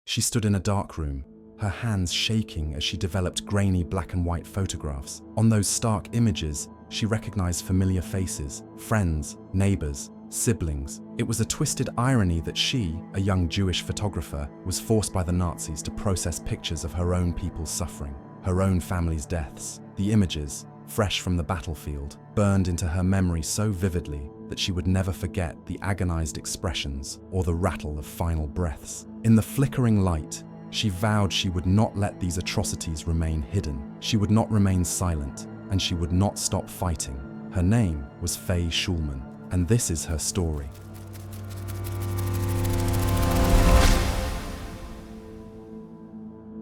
She stood in a dark room, her hands shaking as she developed grainy black and white photographs. On those stark images, she recognized familiar faces, friends, neighbors, siblings. It was a twisted irony that she, a young Jewish photographer, was forced by the Nazis to process pictures of her own people's suffering, her own family's deaths. The images, fresh from the battlefield, burned into her memory so vividly that she would never forget the agonized expressions or the rattle of final breaths. In the flickering light, she vowed she would not let these atrocities remain hidden. She would not remain silent, and she would not stop fighting. Her name was Faye Schulman, and this is her story.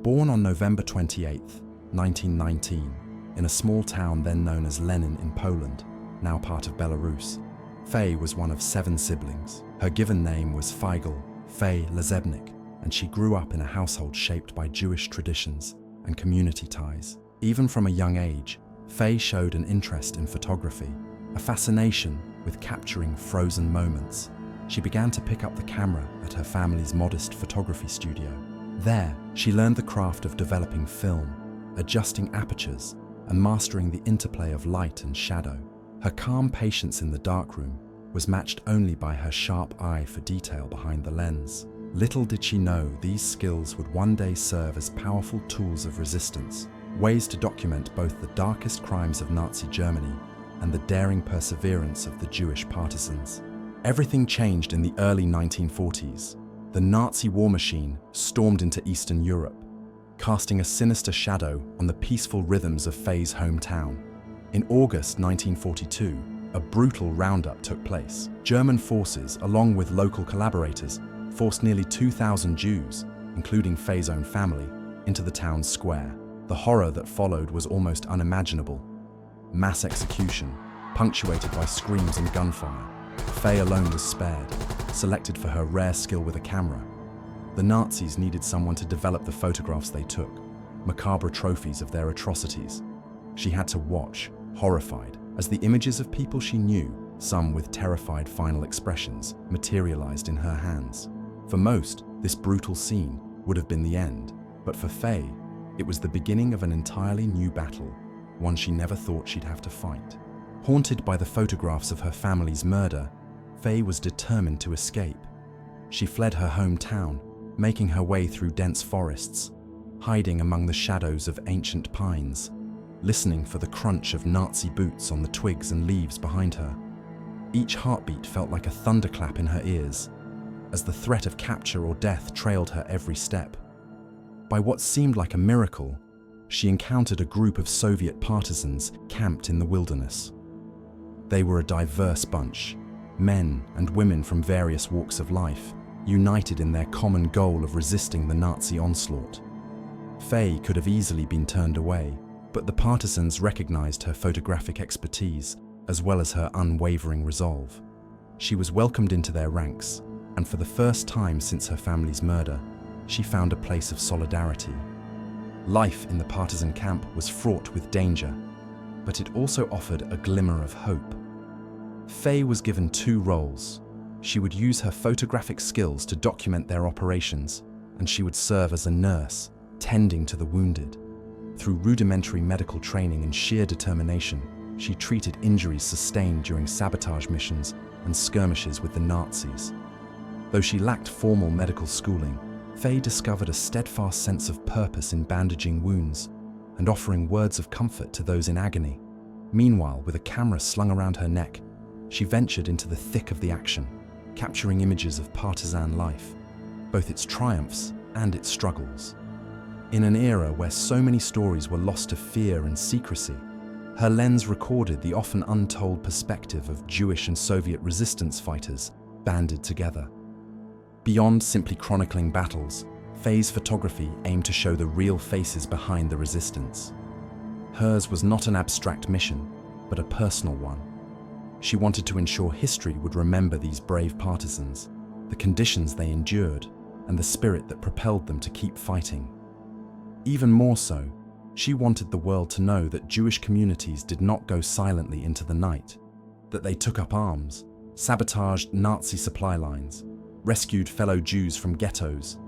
Born on November 28, 1919, in a small town then known as Lenin in Poland, now part of Belarus, Faye was one of 7 siblings. Her given name was Faye Schulman, and she grew up in a household shaped by Jewish traditions and community ties. Even from a young age, Faye showed an interest in photography, a fascination with capturing frozen moments. She began to pick up the camera at her family's modest photography studio. There, she learned the craft of developing film, adjusting apertures, and mastering the interplay of light and shadow. Her calm patience in the darkroom was matched only by her sharp eye for detail behind the lens. Little did she know these skills would one day serve as powerful tools of resistance, ways to document both the darkest crimes of Nazi Germany and the daring perseverance of the Jewish partisans. Everything changed in the early 1940s. The Nazi war machine stormed into Eastern Europe, casting a sinister shadow on the peaceful rhythms of Faye's hometown. In August 1942, a brutal roundup took place. German forces, along with local collaborators, forced nearly 2,000 Jews, including Faye's own family, into the town's square. The horror that followed was almost unimaginable. Mass execution, punctuated by screams and gunfire. Faye alone was spared, selected for her rare skill with a camera. The Nazis needed someone to develop the photographs they took, macabre trophies of their atrocities. She had to watch, horrified, as the images of people she knew, some with terrified final expressions, materialized in her hands. For most, this brutal scene would have been the end, but for Faye, it was the beginning of an entirely new battle, one she never thought she'd have to fight. Haunted by the photographs of her family's murder, Faye was determined to escape. She fled her hometown, making her way through dense forests, hiding among the shadows of ancient pines, listening for the crunch of Nazi boots on the twigs and leaves behind her. Each heartbeat felt like a thunderclap in her ears, as the threat of capture or death trailed her every step. By what seemed like a miracle, she encountered a group of Soviet partisans camped in the wilderness. They were a diverse bunch, men and women from various walks of life, united in their common goal of resisting the Nazi onslaught. Faye could have easily been turned away, but the partisans recognized her photographic expertise as well as her unwavering resolve. She was welcomed into their ranks, and for the first time since her family's murder, she found a place of solidarity. Life in the partisan camp was fraught with danger, but it also offered a glimmer of hope. Faye was given 2 roles. She would use her photographic skills to document their operations, and she would serve as a nurse, tending to the wounded. Through rudimentary medical training and sheer determination, she treated injuries sustained during sabotage missions and skirmishes with the Nazis. Though she lacked formal medical schooling, Faye discovered a steadfast sense of purpose in bandaging wounds and offering words of comfort to those in agony. Meanwhile, with a camera slung around her neck, she ventured into the thick of the action, capturing images of partisan life, both its triumphs and its struggles. In an era where so many stories were lost to fear and secrecy, her lens recorded the often untold perspective of Jewish and Soviet resistance fighters banded together. Beyond simply chronicling battles, Faye's photography aimed to show the real faces behind the resistance. Hers was not an abstract mission, but a personal one. She wanted to ensure history would remember these brave partisans, the conditions they endured, and the spirit that propelled them to keep fighting. Even more so, she wanted the world to know that Jewish communities did not go silently into the night, that they took up arms, sabotaged Nazi supply lines, rescued fellow Jews from ghettos,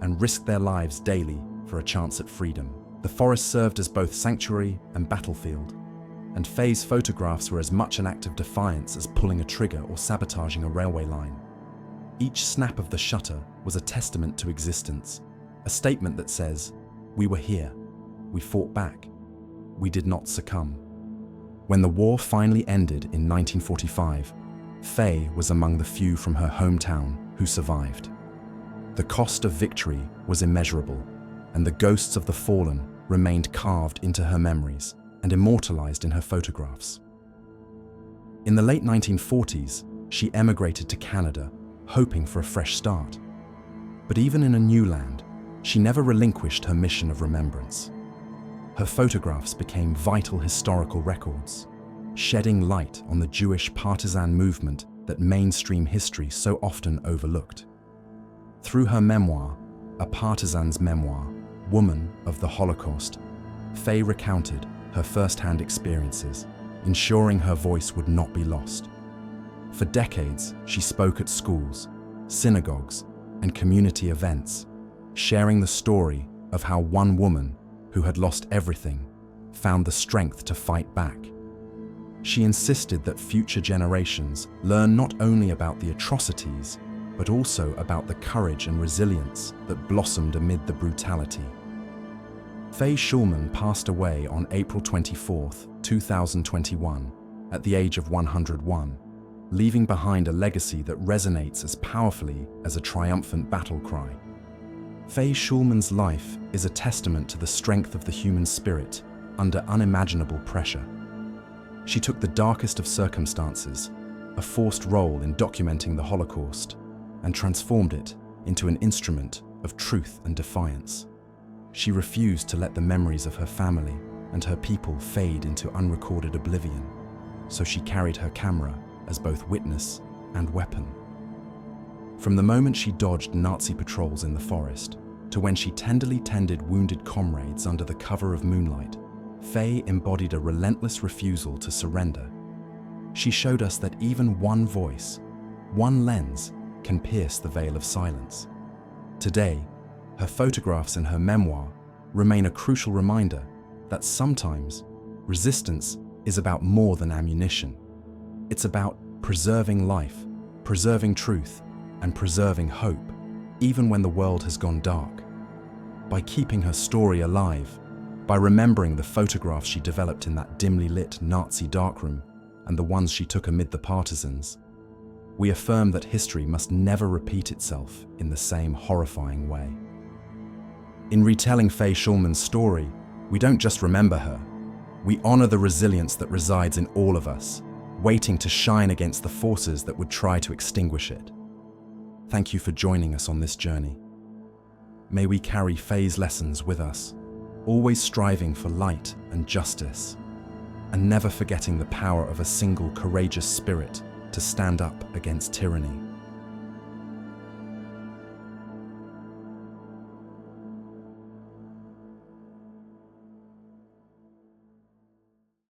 and risked their lives daily for a chance at freedom. The forest served as both sanctuary and battlefield, and Faye's photographs were as much an act of defiance as pulling a trigger or sabotaging a railway line. Each snap of the shutter was a testament to existence, a statement that says, "We were here, we fought back, we did not succumb." When the war finally ended in 1945, Faye was among the few from her hometown who survived. The cost of victory was immeasurable, and the ghosts of the fallen remained carved into her memories and immortalized in her photographs. In the late 1940s, she emigrated to Canada, hoping for a fresh start. But even in a new land, she never relinquished her mission of remembrance. Her photographs became vital historical records, shedding light on the Jewish partisan movement that mainstream history so often overlooked. Through her memoir, A Partisan's Memoir, Woman of the Holocaust, Faye recounted her first-hand experiences, ensuring her voice would not be lost. For decades, she spoke at schools, synagogues, and community events, sharing the story of how one woman who had lost everything found the strength to fight back. She insisted that future generations learn not only about the atrocities, but also about the courage and resilience that blossomed amid the brutality. Faye Schulman passed away on April 24, 2021, at the age of 101, leaving behind a legacy that resonates as powerfully as a triumphant battle cry. Faye Schulman's life is a testament to the strength of the human spirit under unimaginable pressure. She took the darkest of circumstances, a forced role in documenting the Holocaust, and transformed it into an instrument of truth and defiance. She refused to let the memories of her family and her people fade into unrecorded oblivion, so she carried her camera as both witness and weapon. From the moment she dodged Nazi patrols in the forest, to when she tenderly tended wounded comrades under the cover of moonlight, Faye embodied a relentless refusal to surrender. She showed us that even one voice, one lens, can pierce the veil of silence. Today, her photographs and her memoir remain a crucial reminder that sometimes resistance is about more than ammunition. It's about preserving life, preserving truth, and preserving hope, even when the world has gone dark. By keeping her story alive, by remembering the photographs she developed in that dimly lit Nazi darkroom and the ones she took amid the partisans, we affirm that history must never repeat itself in the same horrifying way. In retelling Faye Schulman's story, we don't just remember her, we honor the resilience that resides in all of us, waiting to shine against the forces that would try to extinguish it. Thank you for joining us on this journey. May we carry Faye's lessons with us, always striving for light and justice, and never forgetting the power of a single courageous spirit to stand up against tyranny.